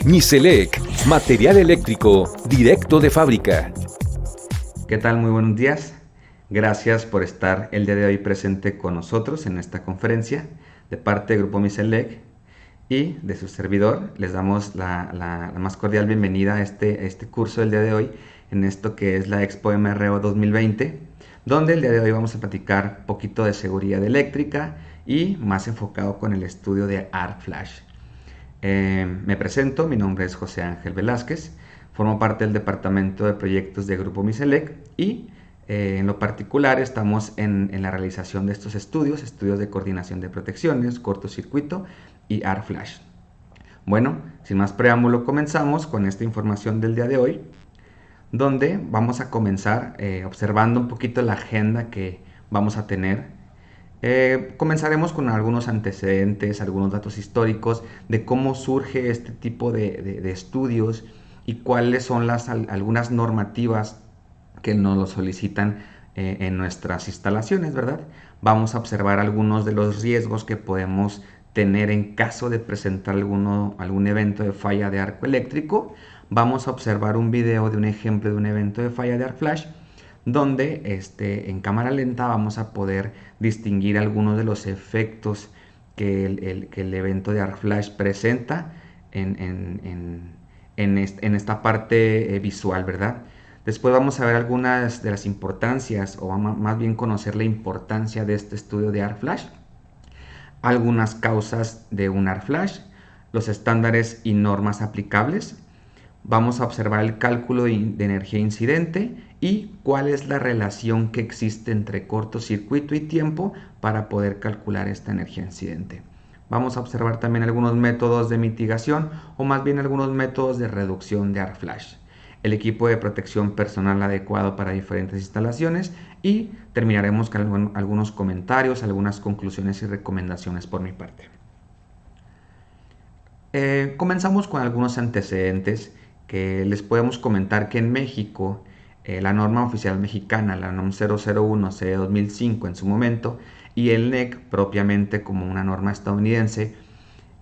Miselec, material eléctrico directo de fábrica. ¿Qué tal? Muy buenos días. Gracias por estar el día de hoy presente con nosotros en esta conferencia de parte del Grupo Miselec y de su servidor. Les damos la más cordial bienvenida a este curso del día de hoy en esto que es la Expo MRO 2020, donde el día de hoy vamos a platicar un poquito de seguridad eléctrica y más enfocado con el estudio de Arc Flash. Me presento, mi nombre es José Ángel Velázquez, formo parte del departamento de proyectos de Grupo Miselec y en lo particular estamos en la realización de estos estudios de coordinación de protecciones, cortocircuito y Arc Flash. Bueno, sin más preámbulo comenzamos con esta información del día de hoy, donde vamos a comenzar observando un poquito la agenda que vamos a tener. Comenzaremos con algunos antecedentes, algunos datos históricos de cómo surge este tipo de estudios y cuáles son algunas normativas que nos lo solicitan en nuestras instalaciones, ¿verdad? Vamos a observar algunos de los riesgos que podemos tener en caso de presentar algún evento de falla de arco eléctrico. Vamos a observar un video de un ejemplo de un evento de falla de Arc Flash, donde en cámara lenta vamos a poder distinguir algunos de los efectos que el evento de Arc Flash presenta en esta parte visual, ¿verdad? Después vamos a ver algunas de las importancias, o más bien conocer la importancia de este estudio de Arc Flash, algunas causas de un Arc Flash, los estándares y normas aplicables. Vamos a observar el cálculo de energía incidente y cuál es la relación que existe entre cortocircuito y tiempo para poder calcular esta energía incidente. Vamos a observar también algunos métodos de mitigación o más bien algunos métodos de reducción de Arc Flash, el equipo de protección personal adecuado para diferentes instalaciones y terminaremos con algunos comentarios, algunas conclusiones y recomendaciones por mi parte. Comenzamos con algunos antecedentes que les podemos comentar que en México la norma oficial mexicana, la NOM 001 de 2005 en su momento, y el NEC propiamente como una norma estadounidense,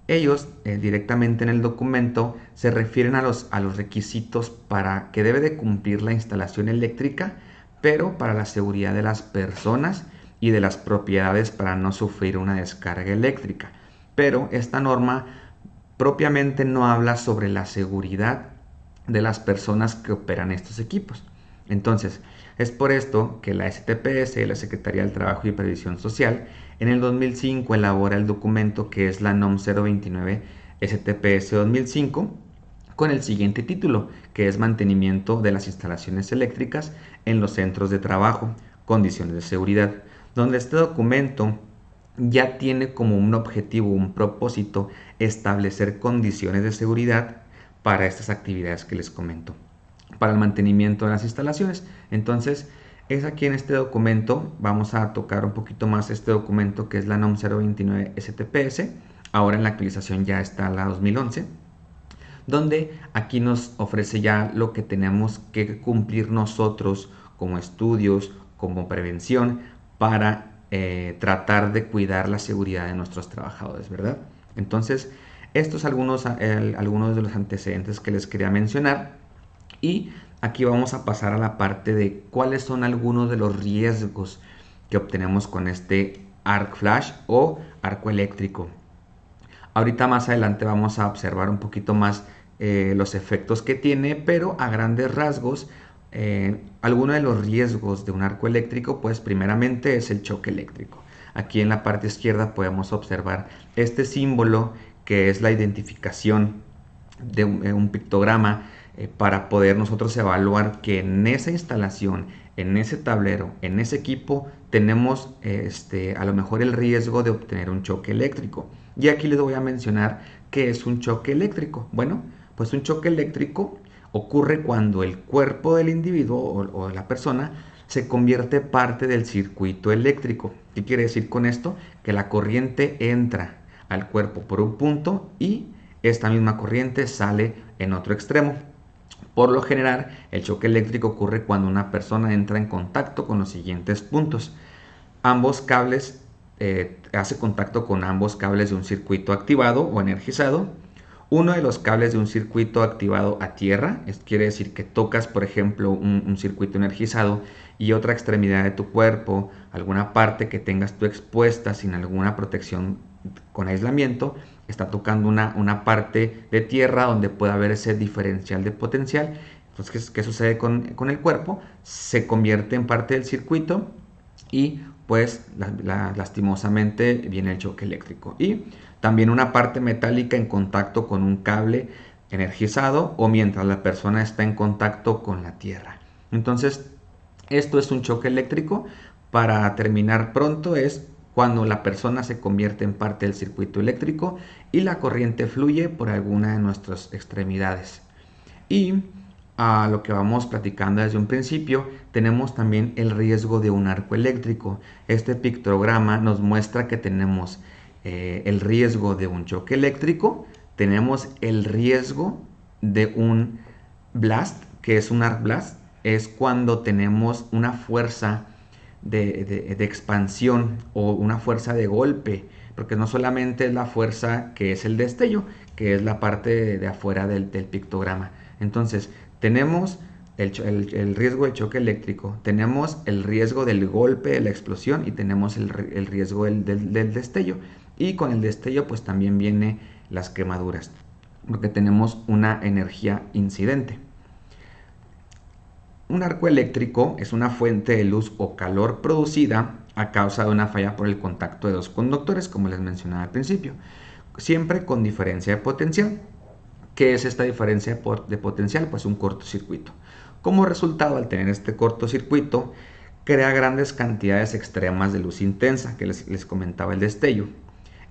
ellos directamente en el documento se refieren a los requisitos para que debe de cumplir la instalación eléctrica, pero para la seguridad de las personas y de las propiedades para no sufrir una descarga eléctrica. Pero esta norma propiamente no habla sobre la seguridad de las personas que operan estos equipos. Entonces, es por esto que la STPS, la Secretaría del Trabajo y Previsión Social, en el 2005 elabora el documento que es la NOM 029 STPS 2005, con el siguiente título, que es Mantenimiento de las instalaciones eléctricas en los centros de trabajo, condiciones de seguridad, donde este documento ya tiene como un objetivo, un propósito, establecer condiciones de seguridad para estas actividades que les comento, para el mantenimiento de las instalaciones. Entonces, es aquí en este documento, vamos a tocar un poquito más este documento que es la NOM 029 STPS, ahora en la actualización ya está la 2011, donde aquí nos ofrece ya lo que tenemos que cumplir nosotros como estudios, como prevención, para tratar de cuidar la seguridad de nuestros trabajadores, ¿verdad? Entonces, estos son algunos de los antecedentes que les quería mencionar y aquí vamos a pasar a la parte de cuáles son algunos de los riesgos que obtenemos con este Arc Flash o arco eléctrico. Ahorita más adelante vamos a observar un poquito más los efectos que tiene, pero a grandes rasgos, algunos de los riesgos de un arco eléctrico, pues primeramente es el choque eléctrico. Aquí en la parte izquierda podemos observar este símbolo que es la identificación de un pictograma para poder nosotros evaluar que en esa instalación, en ese tablero, en ese equipo, tenemos a lo mejor el riesgo de obtener un choque eléctrico. Y aquí les voy a mencionar qué es un choque eléctrico. Bueno, pues un choque eléctrico ocurre cuando el cuerpo del individuo o de la persona se convierte parte del circuito eléctrico. ¿Qué quiere decir con esto? Que la corriente entra al cuerpo por un punto y esta misma corriente sale en otro extremo. Por lo general, el choque eléctrico ocurre cuando una persona entra en contacto con los siguientes puntos. Ambos cables, hace contacto con ambos cables de un circuito activado o energizado, Uno de los cables de un circuito activado a tierra, quiere decir que tocas, por ejemplo, un circuito energizado y otra extremidad de tu cuerpo, alguna parte que tengas tú expuesta sin alguna protección con aislamiento, está tocando una parte de tierra donde puede haber ese diferencial de potencial. Entonces, ¿qué sucede con el cuerpo? Se convierte en parte del circuito y pues lastimosamente viene el choque eléctrico. Y también una parte metálica en contacto con un cable energizado o mientras la persona está en contacto con la tierra. Entonces, esto es un choque eléctrico. Para terminar pronto, es cuando la persona se convierte en parte del circuito eléctrico y la corriente fluye por alguna de nuestras extremidades. Y a lo que vamos platicando desde un principio, tenemos también el riesgo de un arco eléctrico. Este pictograma nos muestra que tenemos el riesgo de un choque eléctrico, tenemos el riesgo de un blast, que es un arc blast, es cuando tenemos una fuerza de expansión o una fuerza de golpe, porque no solamente es la fuerza que es el destello, que es la parte de afuera del pictograma. Entonces, tenemos el riesgo de choque eléctrico, tenemos el riesgo del golpe, de la explosión y tenemos el riesgo del destello. Y con el destello pues también vienen las quemaduras, porque tenemos una energía incidente. Un arco eléctrico es una fuente de luz o calor producida a causa de una falla por el contacto de dos conductores, como les mencionaba al principio, siempre con diferencia de potencial. ¿Qué es esta diferencia de potencial? Pues un cortocircuito. Como resultado, al tener este cortocircuito, crea grandes cantidades extremas de luz intensa, que les comentaba el destello.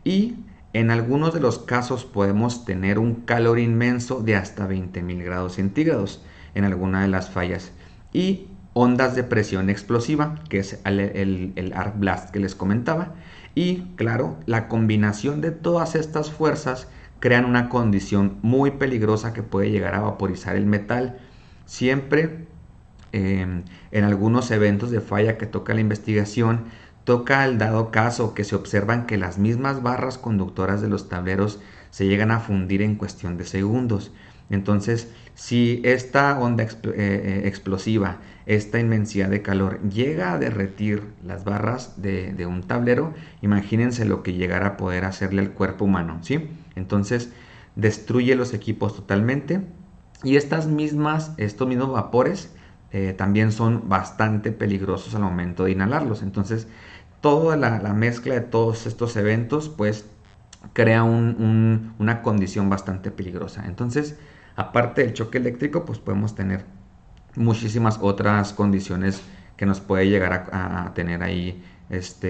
Y en algunos de los casos podemos tener un calor inmenso de hasta 20.000 grados centígrados en alguna de las fallas. Y ondas de presión explosiva, que es el arc blast que les comentaba. Y claro, la combinación de todas estas fuerzas crean una condición muy peligrosa que puede llegar a vaporizar el metal. Siempre en algunos eventos de falla que toca la investigación, toca el dado caso que se observan que las mismas barras conductoras de los tableros se llegan a fundir en cuestión de segundos. Entonces, si esta onda explosiva, esta inmensidad de calor llega a derretir las barras de un tablero, imagínense lo que llegará a poder hacerle al cuerpo humano, ¿sí? Entonces, destruye los equipos totalmente y estos mismos vapores también son bastante peligrosos al momento de inhalarlos. Entonces, toda la mezcla de todos estos eventos, pues, crea una condición bastante peligrosa. Entonces, aparte del choque eléctrico, pues podemos tener muchísimas otras condiciones que nos puede llegar a tener ahí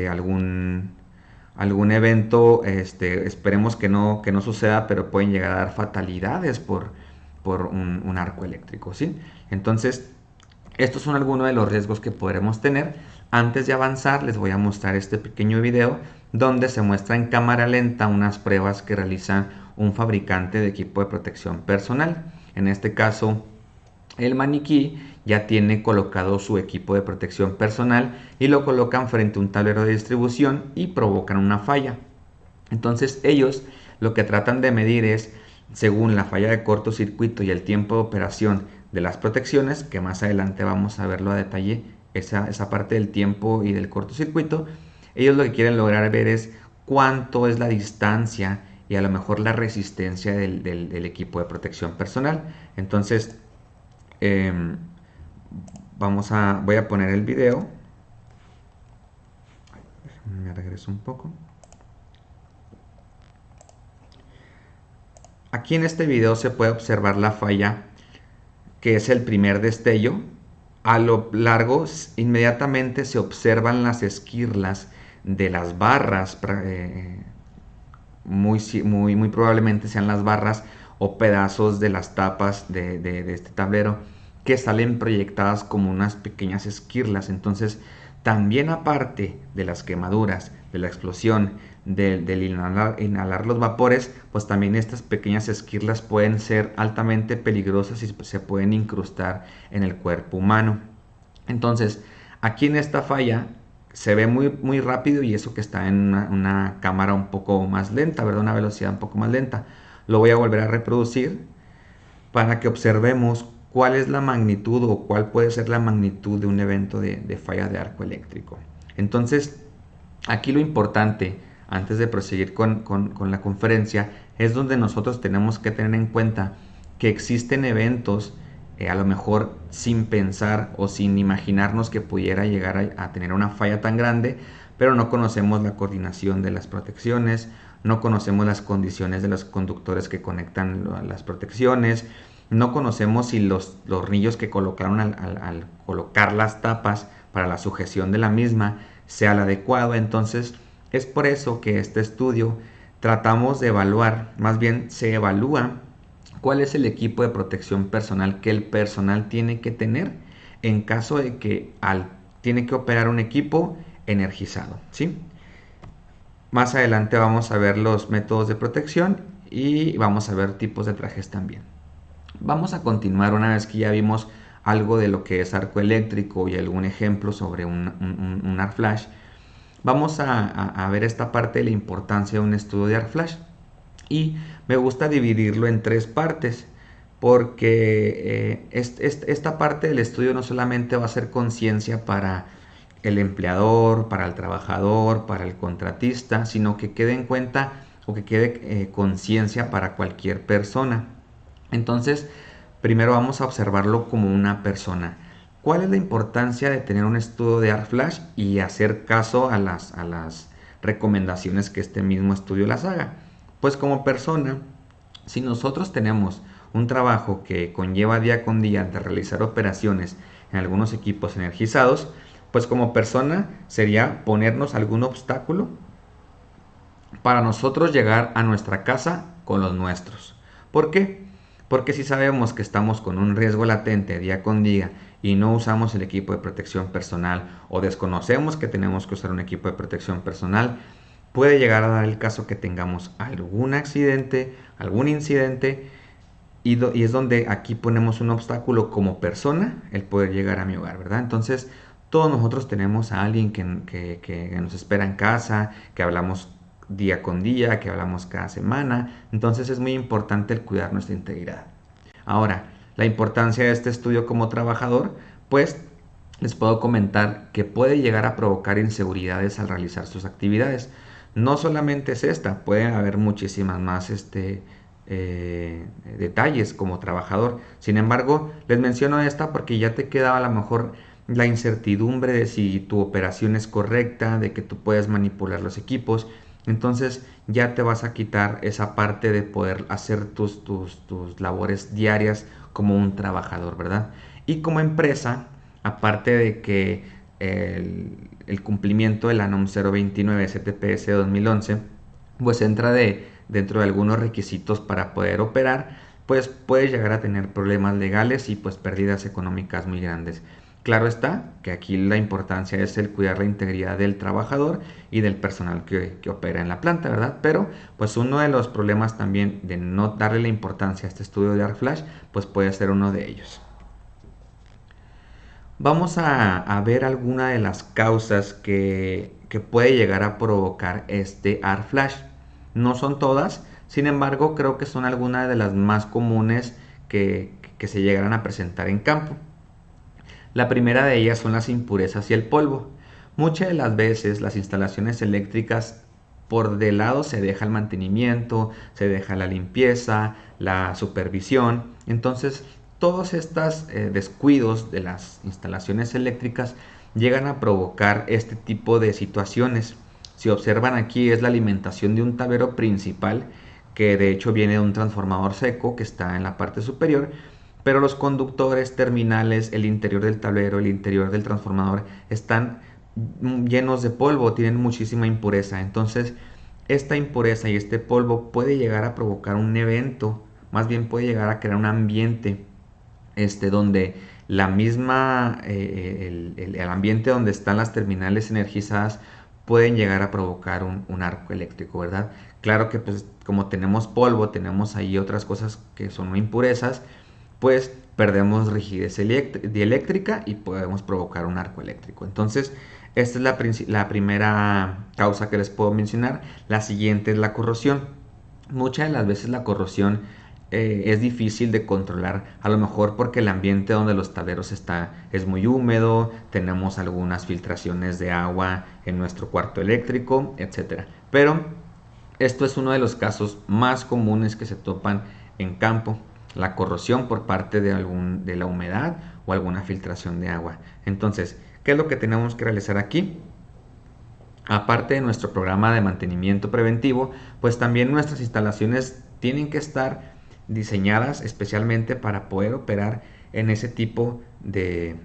algún evento, esperemos que no suceda, pero pueden llegar a dar fatalidades por un arco eléctrico, ¿sí? Entonces, estos son algunos de los riesgos que podremos tener. Antes de avanzar, les voy a mostrar este pequeño video donde se muestra en cámara lenta unas pruebas que realiza un fabricante de equipo de protección personal. En este caso, el maniquí ya tiene colocado su equipo de protección personal y lo colocan frente a un tablero de distribución y provocan una falla. Entonces ellos lo que tratan de medir es, según la falla de cortocircuito y el tiempo de operación de las protecciones, que más adelante vamos a verlo a detalle, esa parte del tiempo y del cortocircuito, ellos lo que quieren lograr ver es cuánto es la distancia y a lo mejor la resistencia del equipo de protección personal. Entonces, voy a poner el video. Me regreso un poco. Aquí en este video se puede observar la falla, que es el primer destello. A lo largo inmediatamente se observan las esquirlas de las barras, muy probablemente sean las barras o pedazos de las tapas de este tablero que salen proyectadas como unas pequeñas esquirlas. Entonces, también aparte de las quemaduras, de la explosión, del inhalar los vapores, pues también estas pequeñas esquirlas pueden ser altamente peligrosas y se pueden incrustar en el cuerpo humano. Entonces, aquí en esta falla se ve muy rápido, y eso que está en una cámara un poco más lenta, ¿verdad? Una velocidad un poco más lenta. Lo voy a volver a reproducir para que observemos cuál es la magnitud o cuál puede ser la magnitud de un evento de falla de arco eléctrico. Entonces, aquí lo importante, antes de proseguir con la conferencia, es donde nosotros tenemos que tener en cuenta que existen eventos, a lo mejor sin pensar o sin imaginarnos que pudiera llegar a tener una falla tan grande, pero no conocemos la coordinación de las protecciones, no conocemos las condiciones de los conductores que conectan las protecciones, no conocemos si los tornillos que colocaron al colocar las tapas para la sujeción de la misma sea el adecuado. Entonces es por eso que este estudio tratamos de evaluar, más bien se evalúa cuál es el equipo de protección personal que el personal tiene que tener en caso de que tiene que operar un equipo energizado, ¿sí? Más adelante vamos a ver los métodos de protección y vamos a ver tipos de trajes también. Vamos a continuar una vez que ya vimos algo de lo que es arco eléctrico y algún ejemplo sobre un arc flash. Vamos a ver esta parte de la importancia de un estudio de arc flash. Y me gusta dividirlo en 3 partes, porque esta parte del estudio no solamente va a ser conciencia para el empleador, para el trabajador, para el contratista, sino que quede en cuenta o que quede conciencia para cualquier persona. Entonces, primero vamos a observarlo como una persona. ¿Cuál es la importancia de tener un estudio de arc flash y hacer caso a las recomendaciones que este mismo estudio las haga? Pues como persona, si nosotros tenemos un trabajo que conlleva día con día de realizar operaciones en algunos equipos energizados, pues como persona sería ponernos algún obstáculo para nosotros llegar a nuestra casa con los nuestros. ¿Por qué? Porque si sabemos que estamos con un riesgo latente día con día y no usamos el equipo de protección personal o desconocemos que tenemos que usar un equipo de protección personal, puede llegar a dar el caso que tengamos algún accidente, algún incidente y es donde aquí ponemos un obstáculo como persona el poder llegar a mi hogar, ¿verdad? Entonces todos nosotros tenemos a alguien que nos espera en casa, que hablamos día con día, que hablamos cada semana. Entonces es muy importante el cuidar nuestra integridad. Ahora, la importancia de este estudio como trabajador, pues les puedo comentar que puede llegar a provocar inseguridades al realizar sus actividades. No solamente es esta, pueden haber muchísimas más detalles como trabajador. Sin embargo, les menciono esta porque ya te queda a lo mejor la incertidumbre de si tu operación es correcta, de que tú puedes manipular los equipos. Entonces ya te vas a quitar esa parte de poder hacer tus labores diarias como un trabajador, ¿verdad? Y como empresa, aparte de que el cumplimiento de la NOM 029 STPS 2011, pues entra dentro de algunos requisitos para poder operar, pues puedes llegar a tener problemas legales y pues pérdidas económicas muy grandes. Claro está que aquí la importancia es el cuidar la integridad del trabajador y del personal que opera en la planta, ¿verdad? Pero pues uno de los problemas también de no darle la importancia a este estudio de arc flash, pues puede ser uno de ellos. Vamos a ver alguna de las causas que puede llegar a provocar este arc flash. No son todas, sin embargo creo que son algunas de las más comunes que se llegarán a presentar en campo. La primera de ellas son las impurezas y el polvo. Muchas de las veces las instalaciones eléctricas por de lado se deja el mantenimiento, se deja la limpieza, la supervisión. Entonces todos estos descuidos de las instalaciones eléctricas llegan a provocar este tipo de situaciones. Si observan aquí es la alimentación de un tablero principal que de hecho viene de un transformador seco que está en la parte superior, pero los conductores, terminales, el interior del tablero, el interior del transformador están llenos de polvo, tienen muchísima impureza. Entonces esta impureza y este polvo puede llegar a provocar un evento, más bien puede llegar a crear un ambiente donde la misma, el ambiente donde están las terminales energizadas pueden llegar a provocar un arco eléctrico, ¿verdad? Claro que pues como tenemos polvo, tenemos ahí otras cosas que son impurezas, pues perdemos rigidez eléctrica y podemos provocar un arco eléctrico. Entonces, esta es la primera causa que les puedo mencionar. La siguiente es la corrosión. muchas de las veces la corrosión es difícil de controlar, a lo mejor porque el ambiente donde los tableros es muy húmedo, tenemos algunas filtraciones de agua en nuestro cuarto eléctrico, etcétera. Pero esto es uno de los casos más comunes que se topan en campo, la corrosión por parte de la humedad o alguna filtración de agua. Entonces, ¿qué es lo que tenemos que realizar aquí? Aparte de nuestro programa de mantenimiento preventivo, pues también nuestras instalaciones tienen que estar diseñadas especialmente para poder operar en ese tipo de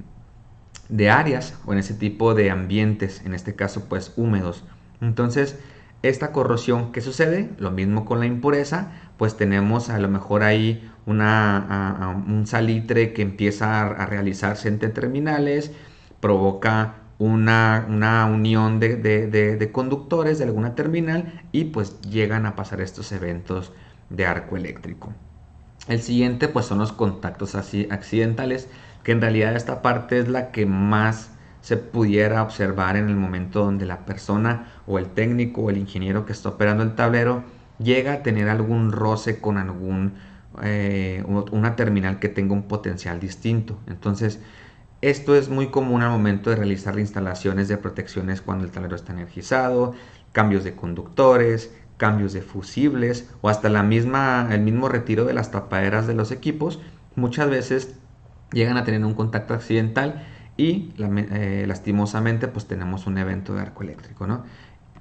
áreas o en ese tipo de ambientes, en este caso pues húmedos. Entonces, esta corrosión, ¿qué sucede? Lo mismo con la impureza, pues tenemos a lo mejor ahí un salitre que empieza a realizarse entre terminales, provoca una unión de conductores de alguna terminal y pues llegan a pasar estos eventos de arco eléctrico. El siguiente pues son los contactos accidentales, que en realidad esta parte es la que más se pudiera observar en el momento donde la persona o el técnico o el ingeniero que está operando el tablero llega a tener algún roce con una terminal que tenga un potencial distinto. Entonces, esto es muy común al momento de realizar instalaciones de protecciones cuando el tablero está energizado, cambios de conductores, cambios de fusibles o hasta el mismo retiro de las tapaderas de los equipos. Muchas veces llegan a tener un contacto accidental y lastimosamente pues tenemos un evento de arco eléctrico, ¿no?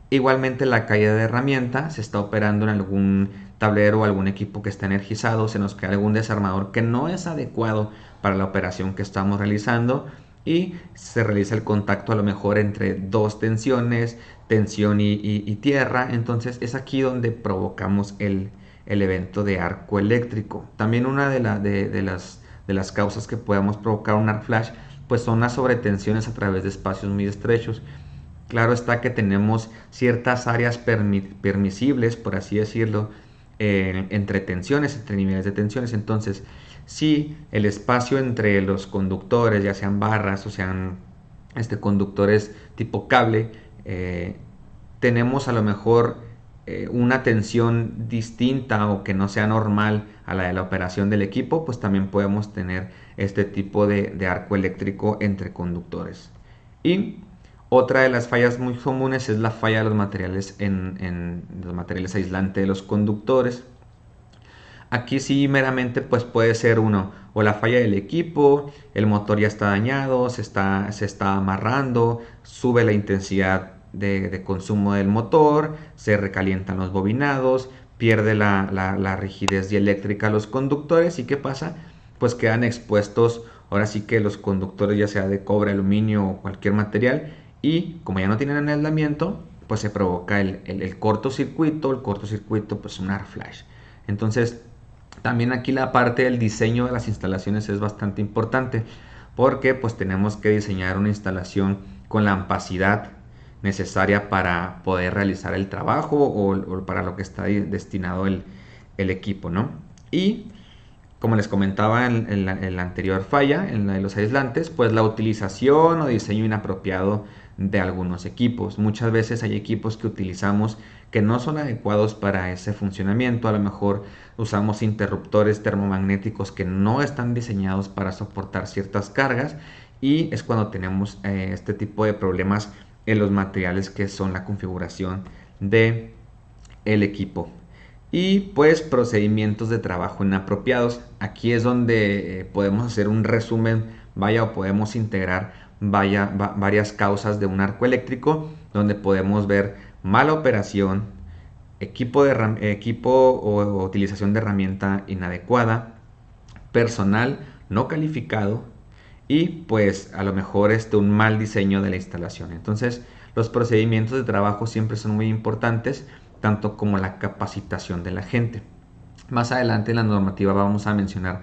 Igualmente la caída de herramienta, se está operando en algún tablero o algún equipo que está energizado, se nos cae algún desarmador que no es adecuado para la operación que estamos realizando y se realiza el contacto a lo mejor entre dos tensiones, tensión y tierra. Entonces es aquí donde provocamos el evento de arco eléctrico. También una de las causas que podemos provocar un arc flash pues son las sobretensiones a través de espacios muy estrechos. Claro está que tenemos ciertas áreas permisibles, por así decirlo, entre tensiones, entre niveles de tensiones. Entonces, si el espacio entre los conductores, ya sean barras o sean conductores tipo cable, tenemos a lo mejor una tensión distinta o que no sea normal a la de la operación del equipo, pues también podemos tener este tipo de arco eléctrico entre conductores. Y otra de las fallas muy comunes es la falla de los materiales en los materiales aislantes de los conductores. Aquí sí meramente pues puede ser o la falla del equipo, el motor ya está dañado, se está amarrando, sube la intensidad de consumo del motor, se recalientan los bobinados, pierde la rigidez dieléctrica a los conductores y ¿qué pasa? Pues quedan expuestos ahora sí que los conductores ya sea de cobre, aluminio o cualquier material y como ya no tienen aislamiento pues se provoca el cortocircuito, pues un arc flash. Entonces también aquí la parte del diseño de las instalaciones es bastante importante porque pues tenemos que diseñar una instalación con la ampacidad necesaria para poder realizar el trabajo o para lo que está destinado el equipo, ¿no? Y como les comentaba en la anterior falla, en la de los aislantes, pues la utilización o diseño inapropiado de algunos equipos. Muchas veces hay equipos que utilizamos que no son adecuados para ese funcionamiento. A lo mejor usamos interruptores termomagnéticos que no están diseñados para soportar ciertas cargas y es cuando tenemos este tipo de problemas en los materiales que son la configuración de el equipo. Y pues procedimientos de trabajo inapropiados. Aquí es donde podemos hacer un resumen, o podemos integrar varias causas de un arco eléctrico, donde podemos ver mala operación, equipo o utilización de herramienta inadecuada, personal no calificado y pues a lo mejor un mal diseño de la instalación. Entonces los procedimientos de trabajo siempre son muy importantes, tanto como la capacitación de la gente. Más adelante en la normativa vamos a mencionar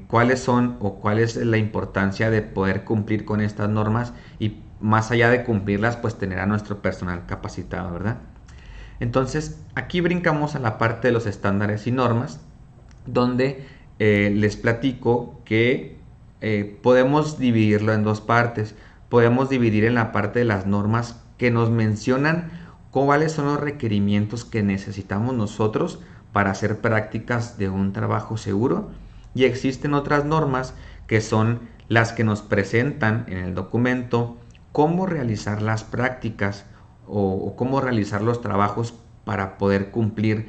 cuáles son o cuál es la importancia de poder cumplir con estas normas y más allá de cumplirlas pues tener a nuestro personal capacitado, ¿verdad? Entonces aquí brincamos a la parte de los estándares y normas donde les platico que podemos dividirlo en dos partes. Podemos dividir en la parte de las normas que nos mencionan cuáles son los requerimientos que necesitamos nosotros para hacer prácticas de un trabajo seguro, y existen otras normas que son las que nos presentan en el documento cómo realizar las prácticas o cómo realizar los trabajos para poder cumplir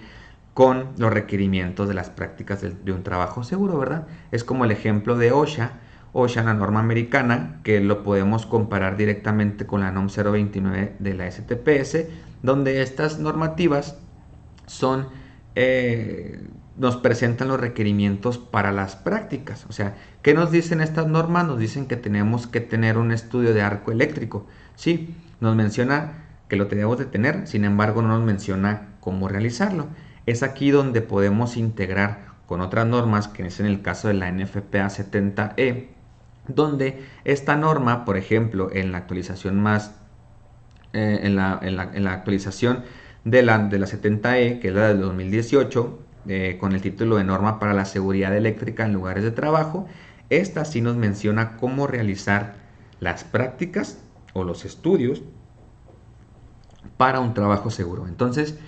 con los requerimientos de las prácticas de un trabajo seguro, ¿verdad? Es como el ejemplo de OSHA, la norma americana, que lo podemos comparar directamente con la NOM 029 de la STPS, donde estas normativas son, nos presentan los requerimientos para las prácticas. O sea, ¿qué nos dicen estas normas? Nos dicen que tenemos que tener un estudio de arco eléctrico. Sí, nos menciona que lo tenemos de tener, sin embargo no nos menciona cómo realizarlo. Es aquí donde podemos integrar con otras normas, que es en el caso de la NFPA 70E, donde esta norma, por ejemplo, en la actualización en la actualización de la 70E, que es la del 2018, con el título de Norma para la Seguridad Eléctrica en Lugares de Trabajo, esta sí nos menciona cómo realizar las prácticas o los estudios para un trabajo seguro. Entonces,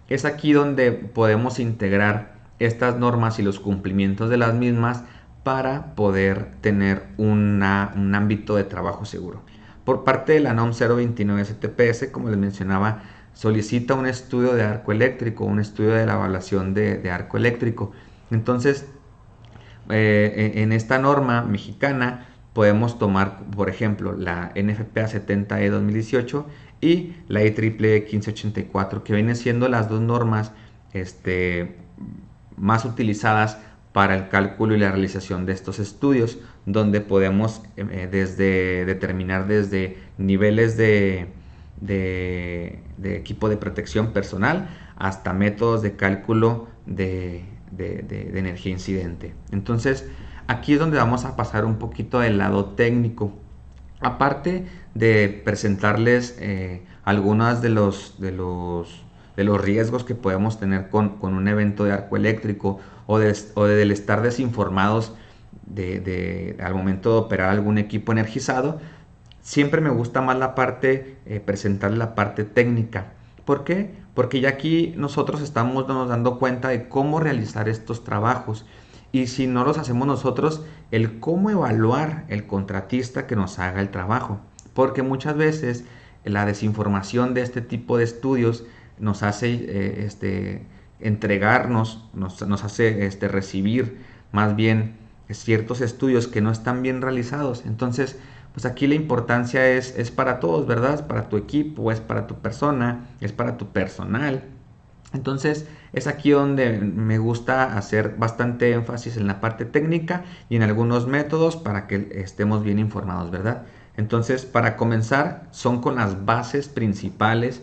es aquí donde podemos integrar estas normas y los cumplimientos de las mismas para poder tener un ámbito de trabajo seguro. Por parte de la NOM 029 STPS, como les mencionaba, solicita un estudio de arco eléctrico, un estudio de la evaluación de arco eléctrico. Entonces, en esta norma mexicana podemos tomar, por ejemplo, la NFPA 70E 2018 y la IEEE 1584, que vienen siendo las dos normas más utilizadas para el cálculo y la realización de estos estudios, donde podemos determinar desde niveles de equipo de protección personal hasta métodos de cálculo de energía incidente. Entonces, aquí es donde vamos a pasar un poquito del lado técnico. Aparte de presentarles algunos de los riesgos que podemos tener con un evento de arco eléctrico o del estar desinformados al momento de operar algún equipo energizado, siempre me gusta más presentarles la parte técnica. ¿Por qué? Porque ya aquí nosotros estamos dando cuenta de cómo realizar estos trabajos. Y si no los hacemos nosotros, el cómo evaluar el contratista que nos haga el trabajo. Porque muchas veces la desinformación de este tipo de estudios nos hace entregarnos, nos hace recibir más bien ciertos estudios que no están bien realizados. Entonces, pues aquí la importancia es para todos, ¿verdad? Es para tu equipo, es para tu persona, es para tu personal. Entonces es aquí donde me gusta hacer bastante énfasis en la parte técnica y en algunos métodos para que estemos bien informados, ¿verdad? Entonces, para comenzar, son con las bases principales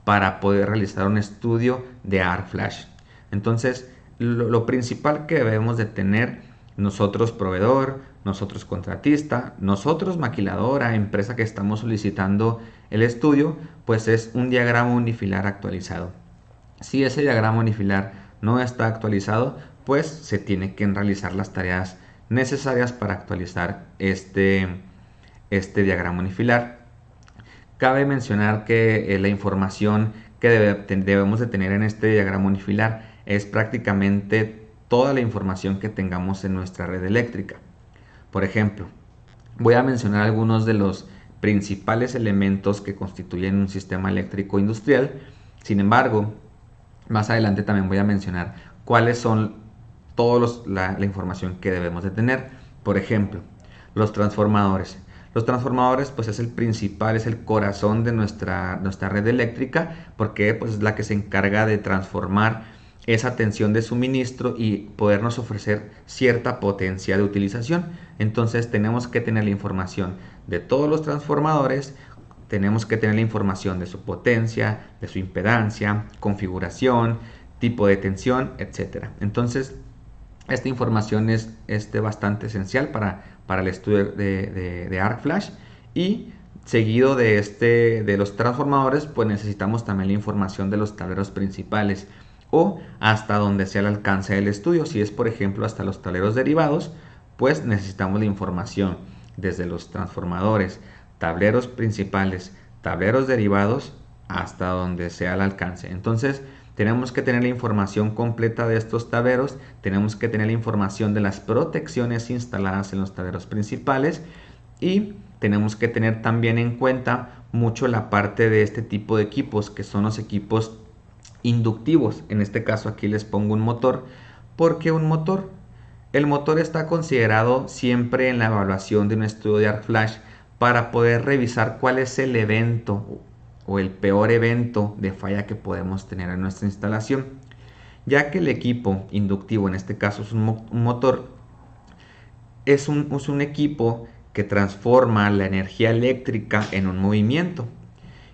para poder realizar un estudio de arc flash. Entonces, lo principal que debemos de tener nosotros proveedor, nosotros contratista, nosotros maquiladora, empresa que estamos solicitando el estudio, pues es un diagrama unifilar actualizado. Si ese diagrama unifilar no está actualizado, pues se tiene que realizar las tareas necesarias para actualizar este diagrama unifilar. Cabe mencionar que la información que debemos de tener en este diagrama unifilar es prácticamente toda la información que tengamos en nuestra red eléctrica. Por ejemplo, voy a mencionar algunos de los principales elementos que constituyen un sistema eléctrico industrial. Sin embargo, más adelante también voy a mencionar cuáles son toda la información que debemos de tener. Por ejemplo, los transformadores. Los transformadores pues es el principal, es el corazón de nuestra red eléctrica, porque pues es la que se encarga de transformar esa tensión de suministro y podernos ofrecer cierta potencia de utilización. Entonces tenemos que tener la información de todos los transformadores, tenemos que tener la información de su potencia, de su impedancia, configuración, tipo de tensión, etc. Entonces esta información es bastante esencial para el estudio de arc flash, y seguido de los transformadores pues necesitamos también la información de los tableros principales o hasta donde sea el alcance del estudio. Si es por ejemplo hasta los tableros derivados, pues necesitamos la información desde los transformadores, tableros principales, tableros derivados hasta donde sea el alcance. Entonces tenemos que tener la información completa de estos tableros, tenemos que tener la información de las protecciones instaladas en los tableros principales y tenemos que tener también en cuenta mucho la parte de este tipo de equipos, que son los equipos inductivos. En este caso aquí les pongo un motor. ¿Por qué un motor? El motor está considerado siempre en la evaluación de un estudio de arc flash para poder revisar cuál es el evento o el peor evento de falla que podemos tener en nuestra instalación, ya que el equipo inductivo, en este caso es un motor, es un equipo que transforma la energía eléctrica en un movimiento.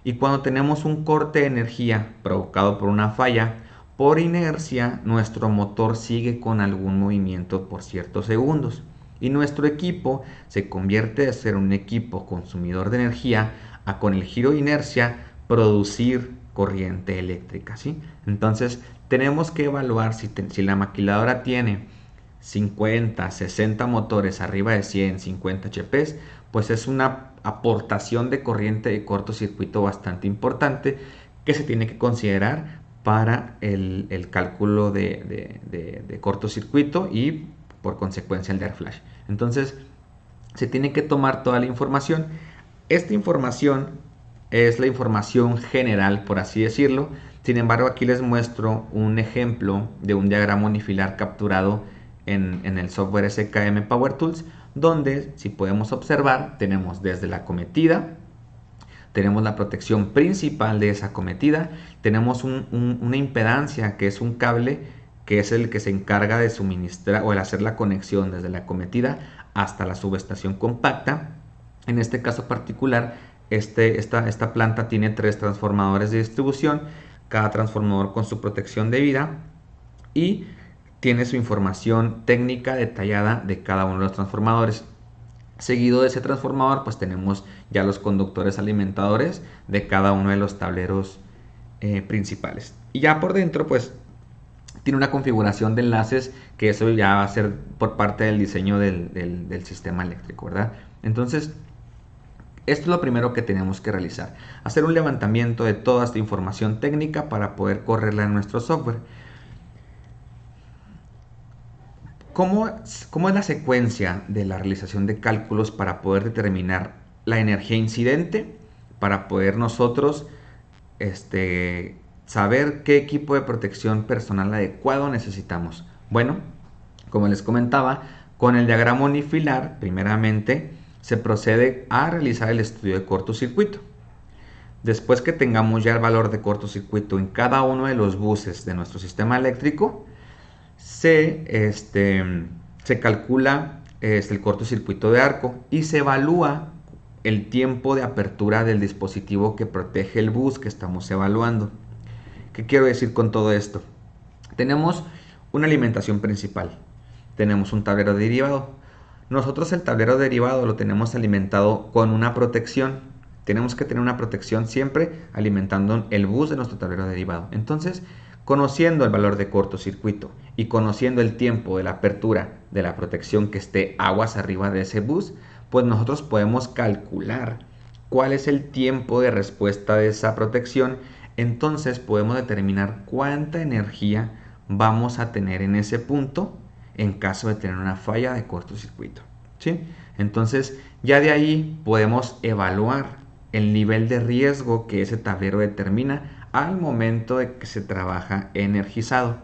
Y cuando tenemos un corte de energía provocado por una falla, por inercia nuestro motor sigue con algún movimiento por ciertos segundos. Y nuestro equipo se convierte de ser un equipo consumidor de energía a, con el giro de inercia, producir corriente eléctrica, ¿sí? Entonces tenemos que evaluar si la maquiladora tiene 50, 60 motores arriba de 100, 50 HP, pues es una aportación de corriente de cortocircuito bastante importante que se tiene que considerar para el cálculo de cortocircuito y por consecuencia el de arc flash. Entonces se tiene que tomar toda la información. Esta información es la información general, por así decirlo. Sin embargo, aquí les muestro un ejemplo de un diagrama unifilar capturado en el software SKM Power Tools, donde, si podemos observar, tenemos desde la acometida, tenemos la protección principal de esa acometida, tenemos una impedancia que es un cable que es el que se encarga de suministrar o de hacer la conexión desde la acometida hasta la subestación compacta. En este caso particular, esta planta tiene 3 transformadores de distribución, cada transformador con su protección debida y tiene su información técnica detallada de cada uno de los transformadores. Seguido de ese transformador, pues tenemos ya los conductores alimentadores de cada uno de los tableros principales. Y ya por dentro, pues tiene una configuración de enlaces que eso ya va a ser por parte del diseño del sistema eléctrico, ¿verdad? Entonces, esto es lo primero que tenemos que realizar. Hacer un levantamiento de toda esta información técnica para poder correrla en nuestro software. ¿Cómo es la secuencia de la realización de cálculos para poder determinar la energía incidente? Para poder nosotros saber qué equipo de protección personal adecuado necesitamos. Bueno, como les comentaba, con el diagrama unifilar, primeramente, se procede a realizar el estudio de cortocircuito. Después que tengamos ya el valor de cortocircuito en cada uno de los buses de nuestro sistema eléctrico, se calcula el cortocircuito de arco y se evalúa el tiempo de apertura del dispositivo que protege el bus que estamos evaluando. ¿Qué quiero decir con todo esto? Tenemos una alimentación principal, tenemos un tablero derivado. Nosotros el tablero derivado lo tenemos alimentado con una protección. Tenemos que tener una protección siempre alimentando el bus de nuestro tablero derivado. Entonces, conociendo el valor de cortocircuito y conociendo el tiempo de la apertura de la protección que esté aguas arriba de ese bus, pues nosotros podemos calcular cuál es el tiempo de respuesta de esa protección. Entonces podemos determinar cuánta energía vamos a tener en ese punto en caso de tener una falla de cortocircuito, ¿sí? Entonces ya de ahí podemos evaluar el nivel de riesgo que ese tablero determina al momento de que se trabaja energizado.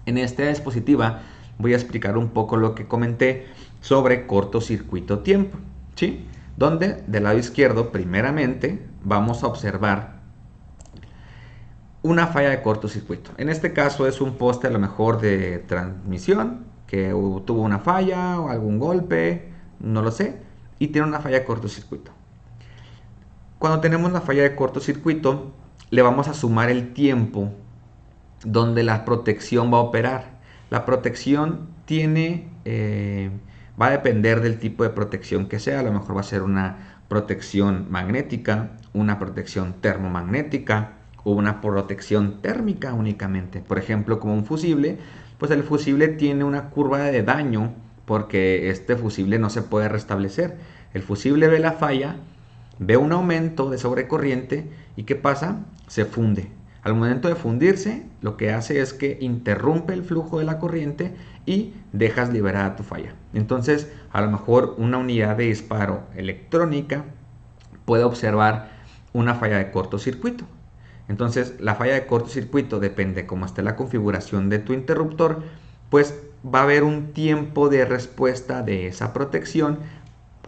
En esta diapositiva voy a explicar un poco lo que comenté sobre cortocircuito tiempo, ¿sí? Donde del lado izquierdo primeramente vamos a observar una falla de cortocircuito. En este caso es un poste a lo mejor de transmisión que tuvo una falla o algún golpe, no lo sé, y tiene una falla de cortocircuito. Cuando tenemos la falla de cortocircuito, le vamos a sumar el tiempo donde la protección va a operar. La protección va a depender del tipo de protección que sea. A lo mejor va a ser una protección magnética, una protección termomagnética o una protección térmica únicamente. Por ejemplo, como un fusible, pues el fusible tiene una curva de daño porque este fusible no se puede restablecer. El fusible ve la falla, ve un aumento de sobrecorriente ¿Y qué pasa? Se funde. Al momento de fundirse, lo que hace es que interrumpe el flujo de la corriente y dejas liberada tu falla. Entonces, a lo mejor una unidad de disparo electrónica puede observar una falla de cortocircuito. Entonces, la falla de cortocircuito depende cómo esté la configuración de tu interruptor, pues va a haber un tiempo de respuesta de esa protección,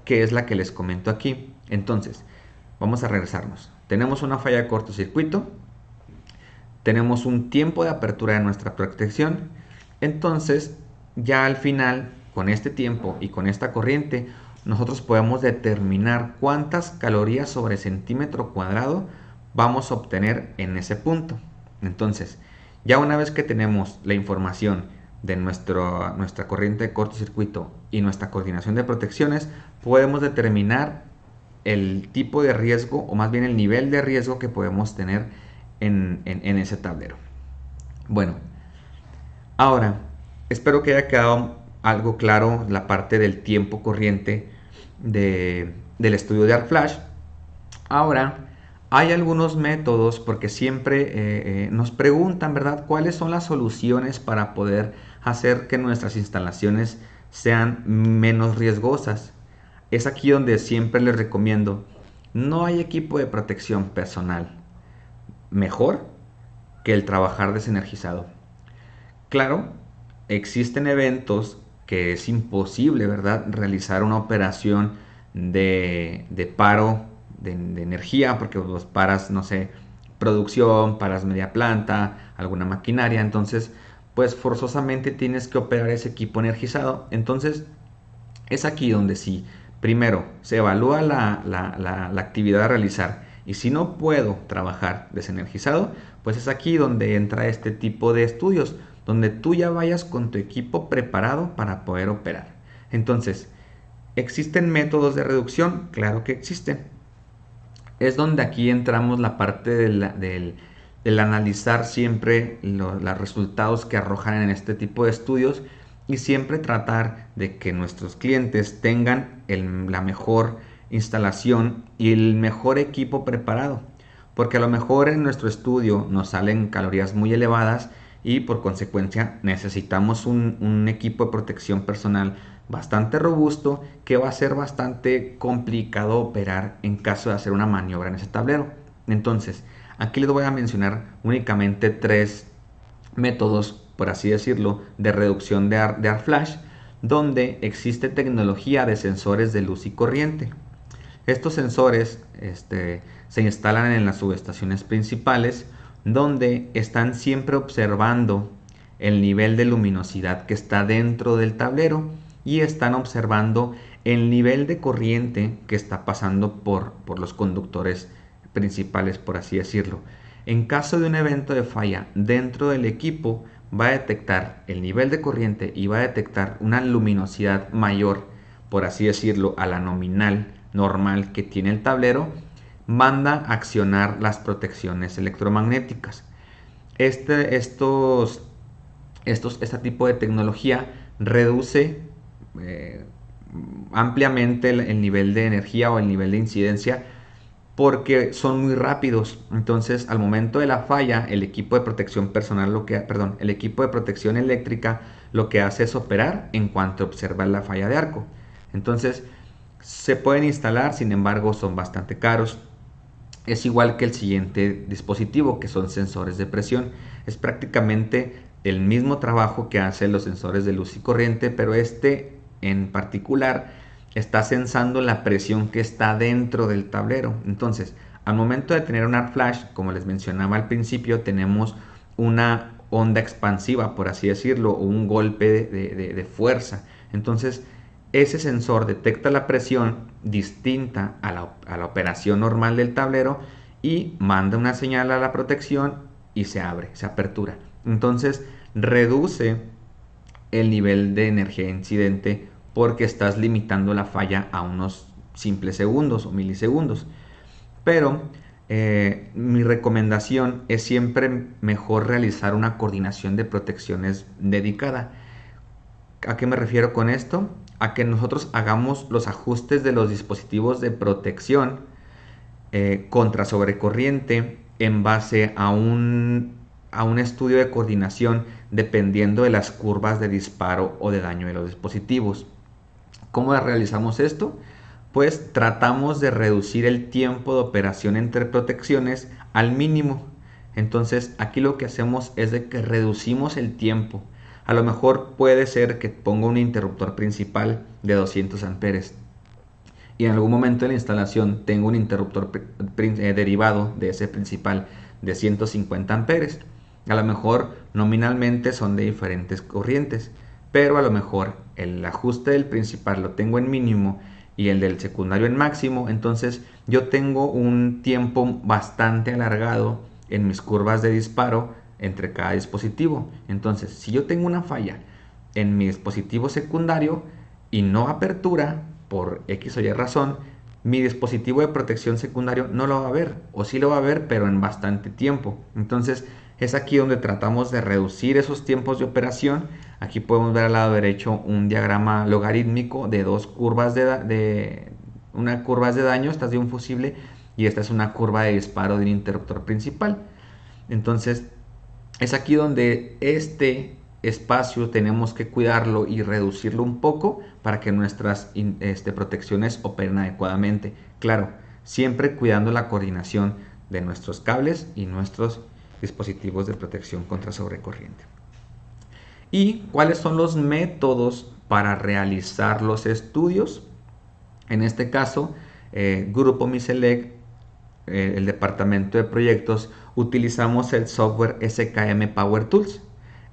que es la que les comento aquí. Entonces, vamos a regresarnos. Tenemos una falla de cortocircuito, tenemos un tiempo de apertura de nuestra protección, entonces ya al final, con este tiempo y con esta corriente, nosotros podemos determinar cuántas calorías sobre centímetro cuadrado vamos a obtener en ese punto. Entonces, ya una vez que tenemos la información de nuestra corriente de cortocircuito y nuestra coordinación de protecciones, podemos determinar el tipo de riesgo, o más bien el nivel de riesgo que podemos tener en ese tablero. Bueno, ahora espero que haya quedado algo claro la parte del tiempo corriente del estudio de Arc Flash. Ahora, hay algunos métodos, porque siempre nos preguntan, ¿verdad?, cuáles son las soluciones para poder hacer que nuestras instalaciones sean menos riesgosas. Es aquí donde siempre les recomiendo: no hay equipo de protección personal mejor que el trabajar desenergizado. Claro, existen eventos que es imposible, ¿verdad?, realizar una operación de paro de energía, porque vos paras, no sé, producción, paras media planta, alguna maquinaria, entonces pues forzosamente tienes que operar ese equipo energizado. Entonces es aquí donde sí, primero se evalúa la actividad a realizar, y si no puedo trabajar desenergizado, pues es aquí donde entra este tipo de estudios, donde tú ya vayas con tu equipo preparado para poder operar. Entonces, ¿existen métodos de reducción? Claro que existen. Es donde aquí entramos la parte del analizar siempre los resultados que arrojan en este tipo de estudios, y siempre tratar de que nuestros clientes tengan la mejor instalación y el mejor equipo preparado, porque a lo mejor en nuestro estudio nos salen calorías muy elevadas y por consecuencia necesitamos un equipo de protección personal bastante robusto, que va a ser bastante complicado operar en caso de hacer una maniobra en ese tablero. Entonces, aquí les voy a mencionar únicamente 3 métodos, por así decirlo, de reducción de Arc Flash, donde existe tecnología de sensores de luz y corriente. Estos sensores se instalan en las subestaciones principales, donde están siempre observando el nivel de luminosidad que está dentro del tablero, y están observando el nivel de corriente que está pasando por los conductores principales, por así decirlo. En caso de un evento de falla dentro del equipo, va a detectar el nivel de corriente y va a detectar una luminosidad mayor, por así decirlo, a la nominal normal que tiene el tablero. Manda a accionar las protecciones electromagnéticas. Este tipo de tecnología reduce ampliamente el nivel de energía o el nivel de incidencia, porque son muy rápidos. Entonces, al momento de la falla, el equipo de protección personal, el equipo de protección eléctrica lo que hace es operar en cuanto observa la falla de arco. Entonces, se pueden instalar, sin embargo, son bastante caros. Es igual que el siguiente dispositivo, que son sensores de presión. Es prácticamente el mismo trabajo que hacen los sensores de luz y corriente, pero en particular está sensando la presión que está dentro del tablero. Entonces, al momento de tener un Arc Flash, como les mencionaba al principio, tenemos una onda expansiva, por así decirlo, o un golpe de fuerza. Entonces, ese sensor detecta la presión distinta a la operación normal del tablero y manda una señal a la protección y se abre, se apertura. Entonces, reduce el nivel de energía incidente, porque estás limitando la falla a unos simples segundos o milisegundos. Pero mi recomendación es siempre mejor realizar una coordinación de protecciones dedicada. ¿A qué me refiero con esto? A que nosotros hagamos los ajustes de los dispositivos de protección contra sobre corriente en base a un estudio de coordinación dependiendo de las curvas de disparo o de daño de los dispositivos. ¿Cómo realizamos esto? Pues tratamos de reducir el tiempo de operación entre protecciones al mínimo. Entonces aquí lo que hacemos es de que reducimos el tiempo. A lo mejor puede ser que ponga un interruptor principal de 200 amperes y en algún momento de la instalación tengo un interruptor derivado de ese principal de 150 amperes. A lo mejor nominalmente son de diferentes corrientes, pero a lo mejor el ajuste del principal lo tengo en mínimo y el del secundario en máximo. Entonces yo tengo un tiempo bastante alargado en mis curvas de disparo entre cada dispositivo. Entonces, si yo tengo una falla en mi dispositivo secundario y no apertura por X o Y razón, mi dispositivo de protección secundario no lo va a ver, o sí lo va a ver, pero en bastante tiempo. Entonces es aquí donde tratamos de reducir esos tiempos de operación. Aquí podemos ver al lado derecho un diagrama logarítmico de dos curvas una curva es de daño, esta es de un fusible y esta es una curva de disparo de un interruptor principal. Entonces es aquí donde este espacio tenemos que cuidarlo y reducirlo un poco para que nuestras protecciones operen adecuadamente. Claro, siempre cuidando la coordinación de nuestros cables y nuestros dispositivos de protección contra sobrecorriente. ¿Y cuáles son los métodos para realizar los estudios? En este caso, Grupo Miselec, el departamento de proyectos, utilizamos el software SKM Power Tools.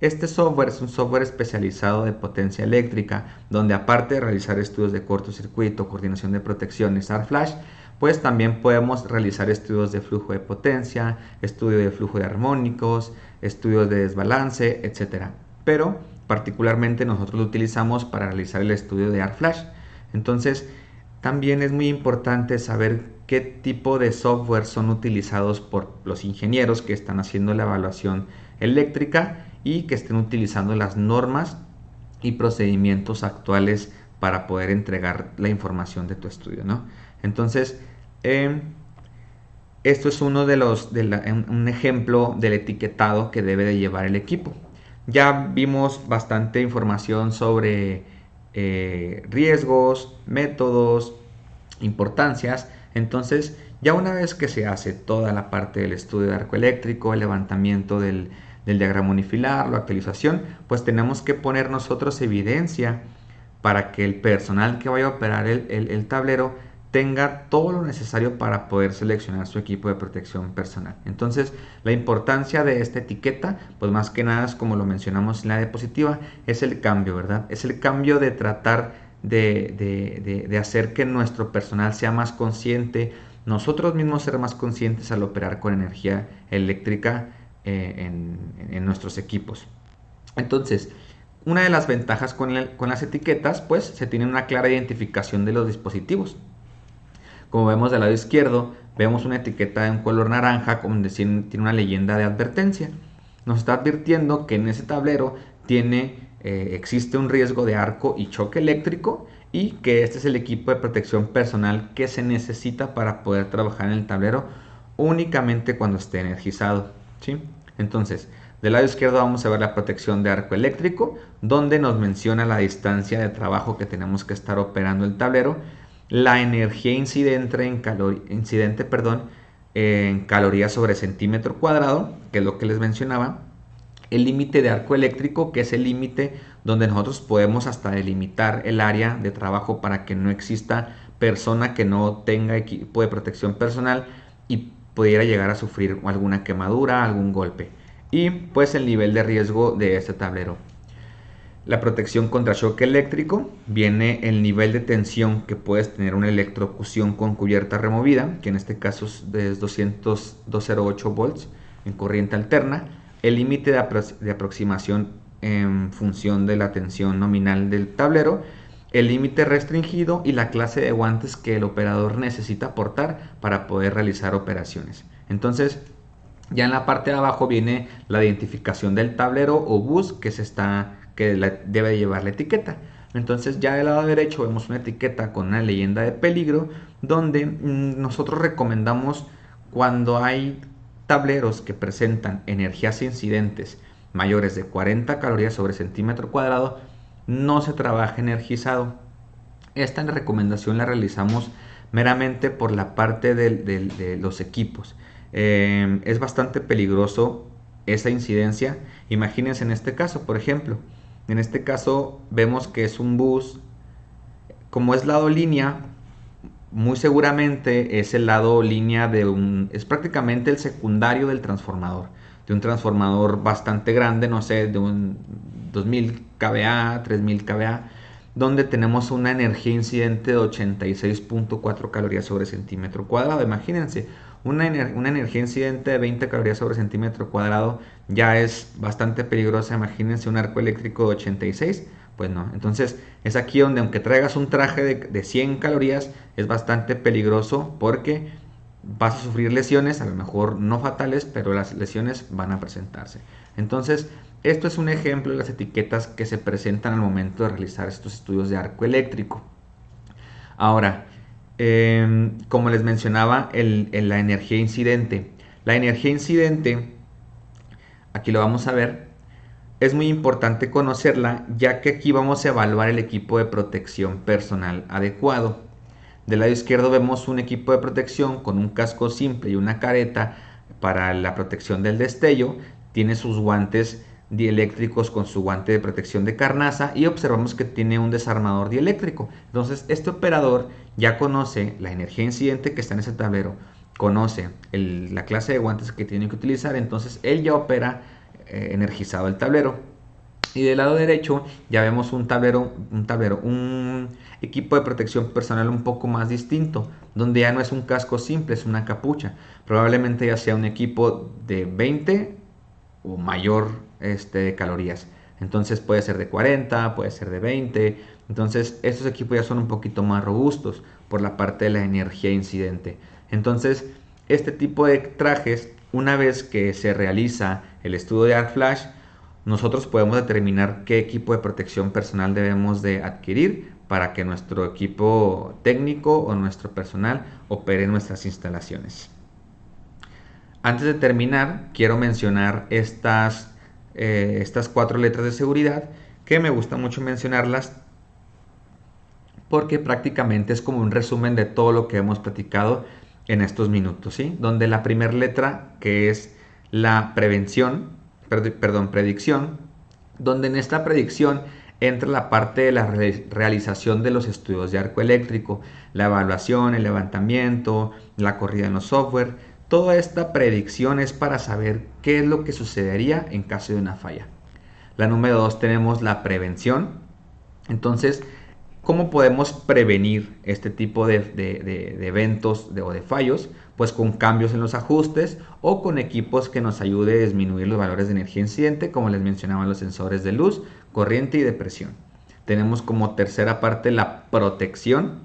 Este software es un software especializado de potencia eléctrica, donde aparte de realizar estudios de cortocircuito, coordinación de protecciones, AR Flash, pues también podemos realizar estudios de flujo de potencia, estudio de flujo de armónicos, estudios de desbalance, etc. Pero particularmente nosotros lo utilizamos para realizar el estudio de AR Flash. Entonces, también es muy importante saber qué tipo de software son utilizados por los ingenieros que están haciendo la evaluación eléctrica y que estén utilizando las normas y procedimientos actuales para poder entregar la información de tu estudio, ¿no? Entonces, esto es uno de un ejemplo del etiquetado que debe de llevar el equipo. Ya vimos bastante información sobre riesgos, métodos, importancias. Entonces, ya una vez que se hace toda la parte del estudio de arco eléctrico, el levantamiento del diagrama unifilar, la actualización, pues tenemos que poner nosotros evidencia para que el personal que vaya a operar el tablero tenga todo lo necesario para poder seleccionar su equipo de protección personal. Entonces, la importancia de esta etiqueta, pues más que nada es como lo mencionamos en la diapositiva, es el cambio, ¿verdad? Es el cambio de tratar de hacer que nuestro personal sea más consciente, nosotros mismos ser más conscientes al operar con energía eléctrica en nuestros equipos. Entonces, una de las ventajas con las etiquetas, pues se tiene una clara identificación de los dispositivos. Como vemos del lado izquierdo, vemos una etiqueta de un color naranja donde tiene una leyenda de advertencia. Nos está advirtiendo que en ese tablero existe un riesgo de arco y choque eléctrico y que este es el equipo de protección personal que se necesita para poder trabajar en el tablero únicamente cuando esté energizado, ¿sí? Entonces, del lado izquierdo vamos a ver la protección de arco eléctrico, donde nos menciona la distancia de trabajo que tenemos que estar operando el tablero, la energía incidente en calorías sobre centímetro cuadrado, que es lo que les mencionaba, el límite de arco eléctrico, que es el límite donde nosotros podemos hasta delimitar el área de trabajo para que no exista persona que no tenga equipo de protección personal y pudiera llegar a sufrir alguna quemadura, algún golpe. Y pues el nivel de riesgo de este tablero. La protección contra choque eléctrico, viene el nivel de tensión que puedes tener una electrocución con cubierta removida, que en este caso es 208 volts en corriente alterna, el límite de aproximación en función de la tensión nominal del tablero, el límite restringido y la clase de guantes que el operador necesita portar para poder realizar operaciones. Entonces, ya en la parte de abajo viene la identificación del tablero o bus que debe llevar la etiqueta. Entonces ya del lado derecho vemos una etiqueta con una leyenda de peligro donde nosotros recomendamos cuando hay tableros que presentan energías incidentes mayores de 40 calorías sobre centímetro cuadrado, no se trabaja energizado. Esta recomendación la realizamos meramente por la parte de los equipos. Es bastante peligroso esa incidencia. Imagínense en este caso, por ejemplo, en este caso vemos que es un bus, como es lado línea, muy seguramente es el lado línea es prácticamente el secundario del transformador, de un transformador bastante grande, no sé, de un 2000 kVA, 3000 kVA, donde tenemos una energía incidente de 86.4 calorías sobre centímetro cuadrado. Imagínense, una energía incidente de 20 calorías sobre centímetro cuadrado ya es bastante peligrosa. Imagínense un arco eléctrico de 86, pues no. Entonces es aquí donde, aunque traigas un traje de 100 calorías, es bastante peligroso porque vas a sufrir lesiones, a lo mejor no fatales, pero las lesiones van a presentarse. Entonces, esto es un ejemplo de las etiquetas que se presentan al momento de realizar estos estudios de arco eléctrico. Ahora, como les mencionaba, la energía incidente. La energía incidente, aquí lo vamos a ver, es muy importante conocerla, ya que aquí vamos a evaluar el equipo de protección personal adecuado. Del lado izquierdo vemos un equipo de protección con un casco simple y una careta para la protección del destello. Tiene sus guantes dieléctricos con su guante de protección de carnaza y observamos que tiene un desarmador dieléctrico. Entonces este operador ya conoce la energía incidente que está en ese tablero, conoce la clase de guantes que tiene que utilizar, entonces él ya opera energizado el tablero. Y del lado derecho ya vemos un equipo de protección personal un poco más distinto, donde ya no es un casco simple, es una capucha. Probablemente ya sea un equipo de 20 o mayor calorías. Entonces puede ser de 40, puede ser de 20. Entonces estos equipos ya son un poquito más robustos por la parte de la energía incidente. Entonces este tipo de trajes, una vez que se realiza el estudio de Arc Flash, nosotros podemos determinar qué equipo de protección personal debemos de adquirir para que nuestro equipo técnico o nuestro personal opere en nuestras instalaciones. Antes de terminar, quiero mencionar estas 4 letras de seguridad que me gusta mucho mencionarlas porque prácticamente es como un resumen de todo lo que hemos platicado en estos minutos, ¿sí? Donde la primera letra, que es la predicción, donde en esta predicción entra la parte de la realización de los estudios de arco eléctrico, la evaluación, el levantamiento, la corrida en los software. Toda esta predicción es para saber qué es lo que sucedería en caso de una falla. La número 2 tenemos la prevención. Entonces, ¿cómo podemos prevenir este tipo de eventos o de fallos? Pues con cambios en los ajustes o con equipos que nos ayude a disminuir los valores de energía incidente, como les mencionaba, los sensores de luz, corriente y de presión. Tenemos como tercera parte la protección,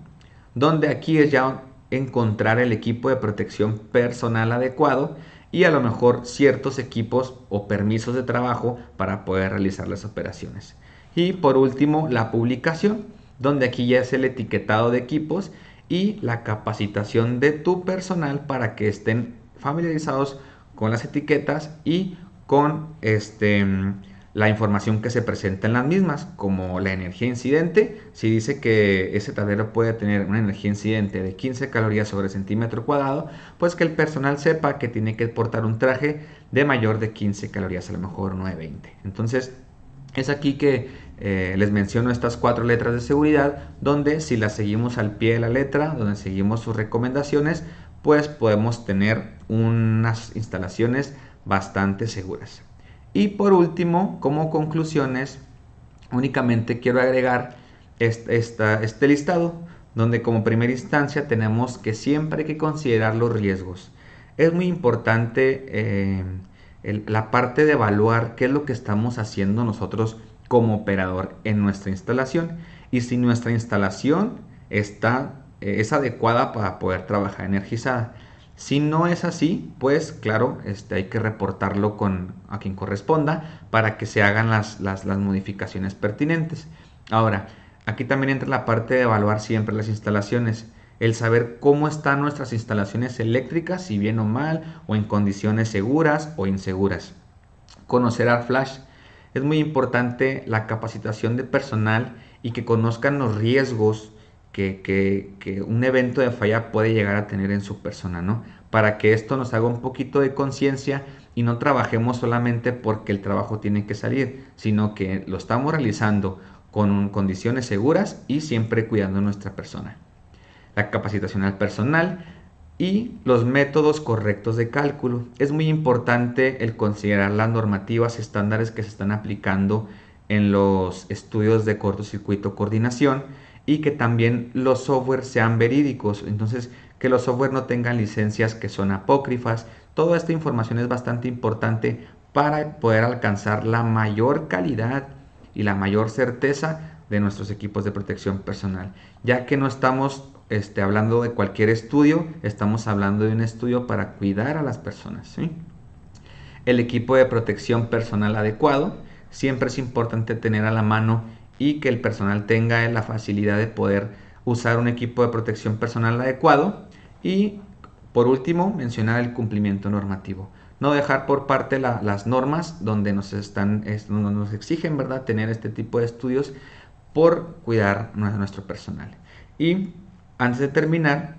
donde aquí es ya encontrar el equipo de protección personal adecuado y a lo mejor ciertos equipos o permisos de trabajo para poder realizar las operaciones. Y por último, la publicación, donde aquí ya es el etiquetado de equipos y la capacitación de tu personal para que estén familiarizados con las etiquetas y con la información que se presenta en las mismas, como la energía incidente. Si dice que ese tablero puede tener una energía incidente de 15 calorías sobre centímetro cuadrado, pues que el personal sepa que tiene que portar un traje de mayor de 15 calorías, a lo mejor no de 20. Entonces es aquí que les menciono estas 4 letras de seguridad, donde si las seguimos al pie de la letra, donde seguimos sus recomendaciones, pues podemos tener unas instalaciones bastante seguras. Y por último, como conclusiones, únicamente quiero agregar este listado, donde como primera instancia tenemos que siempre hay que considerar los riesgos. Es muy importante la parte de evaluar qué es lo que estamos haciendo nosotros como operador en nuestra instalación y si nuestra instalación es adecuada para poder trabajar energizada. Si no es así, pues claro, hay que reportarlo a quien corresponda para que se hagan las modificaciones pertinentes. Ahora, Aquí también entra la parte de evaluar siempre las instalaciones, el saber cómo están nuestras instalaciones eléctricas, si bien o mal, o en condiciones seguras o inseguras. Conocer al flash. Es muy importante la capacitación de personal y que conozcan los riesgos que un evento de falla puede llegar a tener en su persona, ¿no? Para que esto nos haga un poquito de conciencia y no trabajemos solamente porque el trabajo tiene que salir, sino que lo estamos realizando con condiciones seguras y siempre cuidando a nuestra persona. La capacitación al personal y los métodos correctos de cálculo. Es muy importante el considerar las normativas estándares que se están aplicando en los estudios de cortocircuito coordinación y que también los software sean verídicos. Entonces, que los software no tengan licencias que son apócrifas. Toda esta información es bastante importante para poder alcanzar la mayor calidad y la mayor certeza de nuestros equipos de protección personal, ya que no estamos hablando de cualquier estudio, estamos hablando de un estudio para cuidar a las personas, ¿sí? El equipo de protección personal adecuado, siempre es importante tener a la mano y que el personal tenga la facilidad de poder usar un equipo de protección personal adecuado. Y por último, mencionar el cumplimiento normativo. No dejar por parte las normas donde nos exigen, ¿verdad?, tener este tipo de estudios por cuidar a nuestro personal. Y antes de terminar,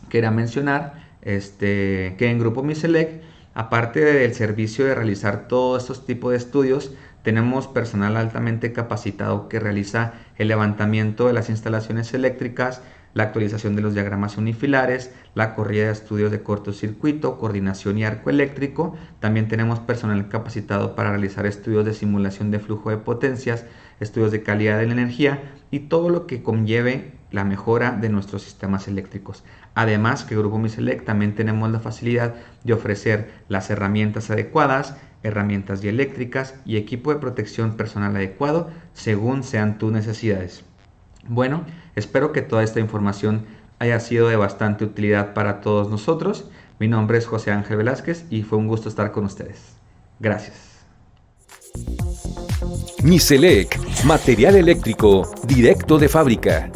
quería mencionar que en Grupo Miselec, aparte del servicio de realizar todos estos tipos de estudios, tenemos personal altamente capacitado que realiza el levantamiento de las instalaciones eléctricas, la actualización de los diagramas unifilares, la corrida de estudios de cortocircuito, coordinación y arco eléctrico. También tenemos personal capacitado para realizar estudios de simulación de flujo de potencias, estudios de calidad de la energía y todo lo que conlleve la mejora de nuestros sistemas eléctricos. Además, que Grupo Miselec también tenemos la facilidad de ofrecer las herramientas adecuadas, herramientas dieléctricas y equipo de protección personal adecuado según sean tus necesidades. Bueno, espero que toda esta información haya sido de bastante utilidad para todos nosotros. Mi nombre es José Ángel Velázquez y fue un gusto estar con ustedes. Gracias. Miselec, material eléctrico directo de fábrica.